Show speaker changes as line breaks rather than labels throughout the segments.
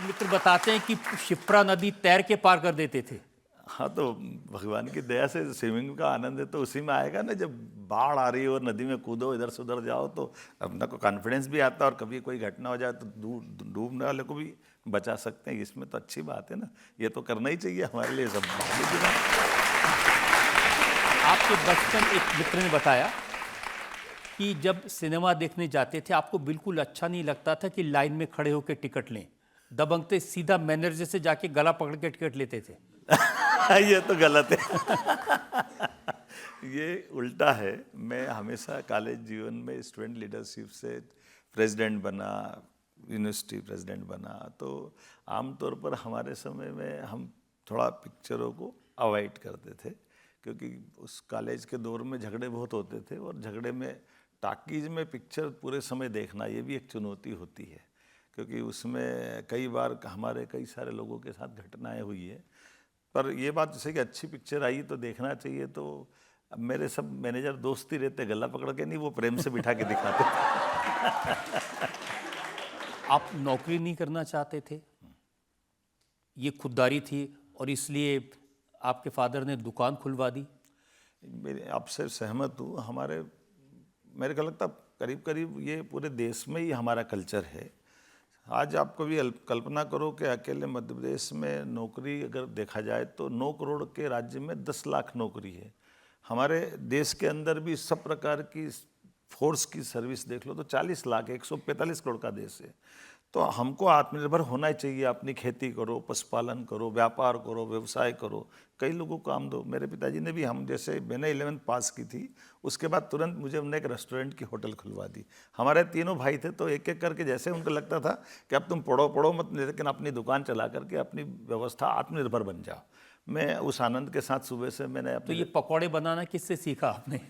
मित्र बताते हैं कि शिप्रा नदी तैर के पार कर देते थे।
हाँ, तो भगवान की दया से स्विमिंग का आनंद है तो उसी में आएगा ना। जब बाढ़ आ रही हो और नदी में कूदो, इधर से उधर जाओ, तो अपना को कॉन्फिडेंस भी आता है और कभी कोई घटना हो जाए तो डूबने वाले को भी बचा सकते हैं। इसमें तो अच्छी बात है ना, ये तो करना ही चाहिए हमारे लिए सब।
आपके बचपन एक मित्र ने बताया कि जब सिनेमा देखने जाते थे आपको बिल्कुल अच्छा नहीं लगता था कि लाइन में खड़े होकर टिकट लें, दबंगते सीधा मैनेजर से जाके गला पकड़ के टिकट लेते थे।
ये तो गलत है। ये उल्टा है। मैं हमेशा कॉलेज जीवन में स्टूडेंट लीडरशिप से प्रेसिडेंट बना, यूनिवर्सिटी प्रेसिडेंट बना, तो आमतौर पर हमारे समय में हम थोड़ा पिक्चरों को अवॉइड करते थे, क्योंकि उस कॉलेज के दौर में झगड़े बहुत होते थे और झगड़े में टाकीज में पिक्चर पूरे समय देखना ये भी एक चुनौती होती है, क्योंकि उसमें कई बार हमारे कई सारे लोगों के साथ घटनाएं हुई है। पर ये बात जैसे कि अच्छी पिक्चर आई तो देखना चाहिए, तो अब मेरे सब मैनेजर दोस्ती रहते, गला पकड़ के नहीं, वो प्रेम से बिठा के दिखाते थे।
आप नौकरी नहीं करना चाहते थे, ये खुददारी थी और इसलिए आपके फादर ने दुकान खुलवा दी?
मेरे आपसे सहमत हूँ। मेरे को लगता करीब करीब ये पूरे देश में ही हमारा कल्चर है। आज आप कभी कल्पना करो कि अकेले मध्य प्रदेश में नौकरी अगर देखा जाए तो 9 करोड़ के राज्य में 10 लाख नौकरी है। हमारे देश के अंदर भी सब प्रकार की फोर्स की सर्विस देख लो तो 40 लाख, 145 करोड़ का देश है। तो हमको आत्मनिर्भर होना चाहिए। अपनी खेती करो, पशुपालन करो, व्यापार करो, व्यवसाय करो, कई लोगों को काम दो। मेरे पिताजी ने भी, हम जैसे मैंने 11th पास की थी, उसके बाद तुरंत मुझे उन्होंने एक रेस्टोरेंट की होटल खुलवा दी। हमारे तीनों भाई थे, तो एक एक करके जैसे उनको लगता था कि अब तुम पढ़ो मत, लेकिन अपनी दुकान चला करके अपनी व्यवस्था आत्मनिर्भर बन जाओ। मैं उस आनंद के साथ सुबह से मैंने
तो ये पकौड़े बनाना किससे सीखा आपने?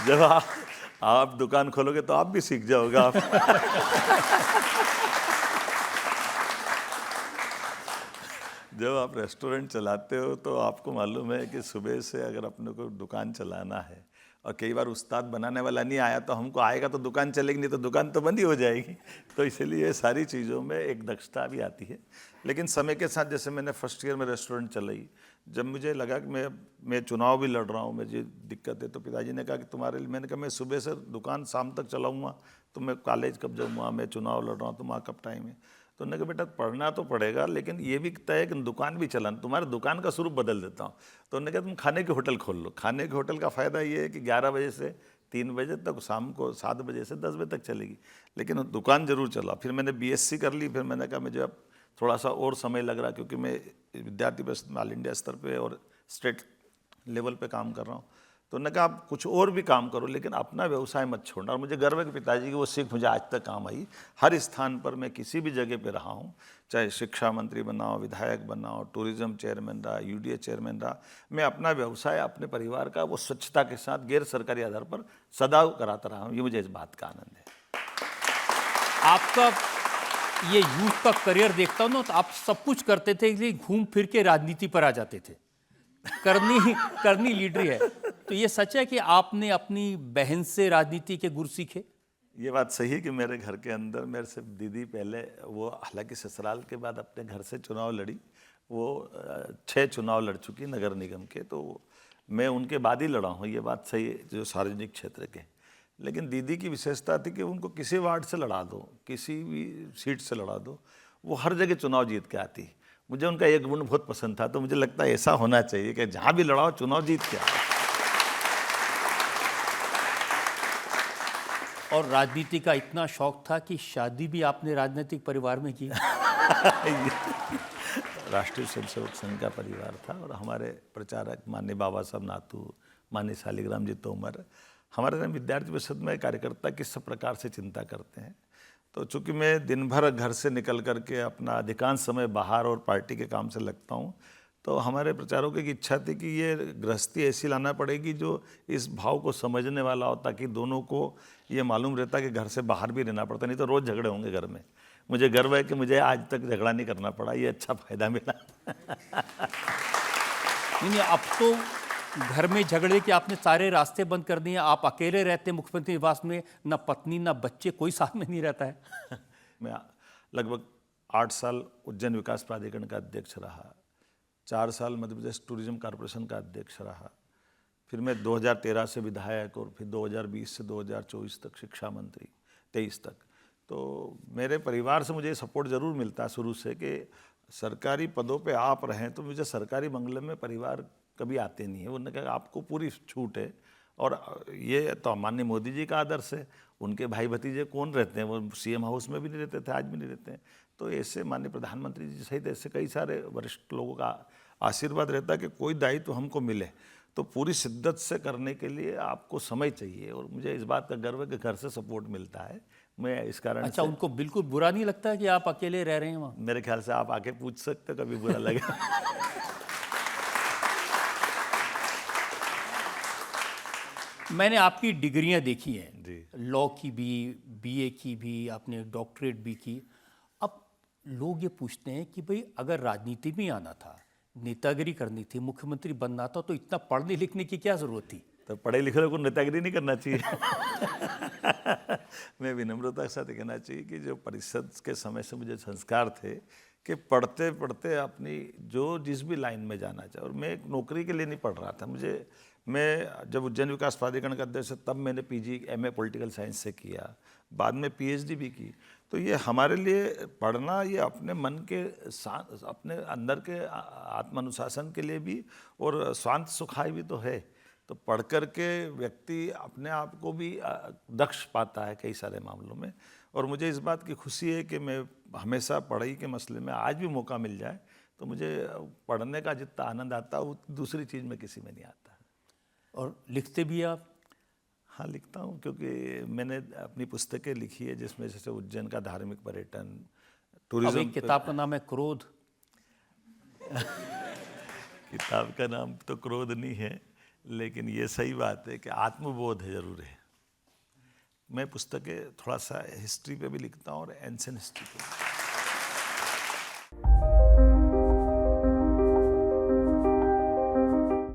जब आप दुकान खोलोगे तो आप भी सीख जाओगे। आप जब आप रेस्टोरेंट चलाते हो तो आपको मालूम है कि सुबह से अगर अपने को दुकान चलाना है, और कई बार उस्ताद बनाने वाला नहीं आया तो हमको आएगा तो दुकान चलेगी, नहीं तो दुकान तो बंद ही हो जाएगी। तो इसलिए सारी चीज़ों में एक दक्षता भी आती है। लेकिन समय के साथ, जैसे मैंने फर्स्ट ईयर में रेस्टोरेंट चलाई, जब मुझे लगा कि मैं चुनाव भी लड़ रहा हूँ, मुझे दिक्कत है, तो पिताजी ने कहा कि तुम्हारे लिए, मैंने कहा मैं सुबह से दुकान शाम तक चलाऊँगा, तो मैं कॉलेज कब जाऊँगा, मैं चुनाव लड़ रहा हूँ, तुम्हारा कब टाइम है। तो उन्होंने कहा बेटा पढ़ना तो पड़ेगा, लेकिन ये भी तय है कि दुकान भी चलाना, तुम्हारे दुकान का स्वरूप बदल देता हूँ। तो उन्होंने कहा तुम खाने की होटल खोल लो। खाने की होटल का फ़ायदा ये है कि 11 बजे से 3 बजे तक, शाम को 7 बजे से 10 बजे तक चलेगी, लेकिन दुकान जरूर चला। फिर मैंने BSc कर ली। फिर मैंने कहा मुझे अब थोड़ा सा और समय लग रहा, क्योंकि मैं विद्यार्थी परिषद में ऑल इंडिया स्तर पर और स्टेट लेवल पर काम कर रहा हूँ। तो उन्होंने कहा आप कुछ और भी काम करो, लेकिन अपना व्यवसाय मत छोड़ना। और मुझे गर्व है कि पिताजी की वो सीख मुझे आज तक काम आई। हर स्थान पर मैं किसी भी जगह पे रहा हूँ, चाहे शिक्षा मंत्री बनाओ, विधायक बनाओ, टूरिज्म चेयरमैन रहा, UDA चेयरमैन रहा, मैं अपना व्यवसाय अपने परिवार का वो स्वच्छता के साथ गैर सरकारी आधार पर सदैव कराता रहा हूँ। ये मुझे इस बात का आनंद है।
आपका ये यूथ का करियर देखता हूँ ना, तो आप सब कुछ करते थे, इसलिए घूम फिर के राजनीति पर आ जाते थे। करनी लीडरी है। तो ये सच है कि आपने अपनी बहन से राजनीति के गुर सीखे?
ये बात सही है कि मेरे घर के अंदर मेरे से दीदी पहले, वो हालांकि ससुराल के बाद अपने घर से चुनाव लड़ी, वो 6 चुनाव लड़ चुकी नगर निगम के, तो मैं उनके बाद ही लड़ा हूँ। ये बात सही है, जो सार्वजनिक क्षेत्र के। लेकिन दीदी की विशेषता थी कि उनको किसी वार्ड से लड़ा दो, किसी भी सीट से लड़ा दो, वो हर जगह चुनाव जीत के आती। मुझे उनका एक गुण बहुत पसंद था, तो मुझे लगता है ऐसा होना चाहिए कि जहाँ भी लड़ाओ चुनाव जीत के आओ।
और राजनीति का इतना शौक था कि शादी भी आपने राजनीतिक परिवार में की?
राष्ट्रीय स्वयंसेवक संघ का परिवार था, और हमारे प्रचारक माननीय बाबा साहब नातू, माननीय शालिग्राम जी तोमर, हमारे विद्यार्थी परिषद में कार्यकर्ता किस प्रकार से चिंता करते हैं। तो चूँकि मैं दिन भर घर से निकल करके अपना अधिकांश समय बाहर और पार्टी के काम से लगता हूँ, तो हमारे प्रचारकों की इच्छा थी कि ये गृहस्थी ऐसी लाना पड़ेगी जो इस भाव को समझने वाला हो, ताकि दोनों को ये मालूम रहता कि घर से बाहर भी रहना पड़ता, नहीं तो रोज़ झगड़े होंगे घर में। मुझे गर्व है कि मुझे आज तक झगड़ा नहीं करना पड़ा, ये अच्छा फायदा मिला।
नहीं, अब तो घर में झगड़े के आपने सारे रास्ते बंद कर दिए, आप अकेले रहते हैं मुख्यमंत्री निवास में, ना पत्नी ना बच्चे, कोई साथ में नहीं रहता है।
मैं लगभग 8 साल उज्जैन विकास प्राधिकरण का अध्यक्ष रहा, 4 साल मध्य प्रदेश टूरिज्म कॉरपोरेशन का अध्यक्ष रहा, फिर मैं 2013 से विधायक और फिर 2020 से 2024 तक शिक्षा मंत्री, 23 तक। तो मेरे परिवार से मुझे सपोर्ट ज़रूर मिलता है शुरू से कि सरकारी पदों पे आप रहें, तो मुझे सरकारी बंगले में परिवार कभी आते नहीं है। उन्होंने कहा आपको पूरी छूट है, और ये तो माननीय मोदी जी का आदर्श है। उनके भाई भतीजे कौन रहते हैं, वो सीएम हाउस में भी नहीं रहते थे, आज भी नहीं रहते हैं। तो ऐसे माननीय प्रधानमंत्री जी सहित ऐसे कई सारे वरिष्ठ लोगों का आशीर्वाद रहता है कि कोई दायित्व हमको मिले तो पूरी शिद्दत से करने के लिए आपको समय चाहिए, और मुझे इस बात का गर्व है कि घर से सपोर्ट मिलता है। मैं इस कारण
अच्छा,
से,
उनको बिल्कुल बुरा नहीं लगता है कि आप अकेले रह रहे हैं वहाँ?
मेरे ख्याल से आप आके पूछ सकते हो, कभी बुरा लगे।
मैंने आपकी डिग्रियां देखी हैं
जी।
लॉ की भी, बीए की भी, आपने डॉक्टरेट भी की। अब लोग ये पूछते हैं कि भाई अगर राजनीति में आना था, नेतागिरी करनी थी, मुख्यमंत्री बनना था, तो इतना पढ़ने लिखने की क्या जरूरत थी?
तो पढ़े लिखे लोगों को नेतागिरी नहीं करना चाहिए। मैं विनम्रता के साथ कहना चाहिए कि जो परिषद के समय से मुझे संस्कार थे कि पढ़ते पढ़ते अपनी जो जिस भी लाइन में जाना चाहे, और मैं एक नौकरी के लिए नहीं पढ़ रहा था। मैं जब उज्जैन विकास प्राधिकरण का अध्यक्ष तब मैंने पीजी एमए पॉलिटिकल साइंस से किया, बाद में पीएचडी भी की। तो ये हमारे लिए पढ़ना, ये अपने मन के अपने अंदर के आत्मानुशासन के लिए भी और स्वांत सुखाय भी तो है। तो पढ़ कर के व्यक्ति अपने आप को भी दक्ष पाता है कई सारे मामलों में। और मुझे इस बात की खुशी है कि मैं हमेशा पढ़ाई के मसले में आज भी मौका मिल जाए तो मुझे पढ़ने का जितना आनंद आता है वो दूसरी चीज़ में किसी में नहीं आता है।
और लिखते भी आप?
हाँ, लिखता हूँ, क्योंकि मैंने अपनी पुस्तकें लिखी है जिसमें जैसे उज्जैन का धार्मिक पर्यटन, टूरिज्म।
अब एक किताब का नाम है क्रोध।
किताब का नाम तो क्रोध नहीं है, लेकिन ये सही बात है कि आत्मबोध है जरूर है। मैं पुस्तकें थोड़ा सा हिस्ट्री पे भी लिखता हूँ और एंशिएंट हिस्ट्री पे।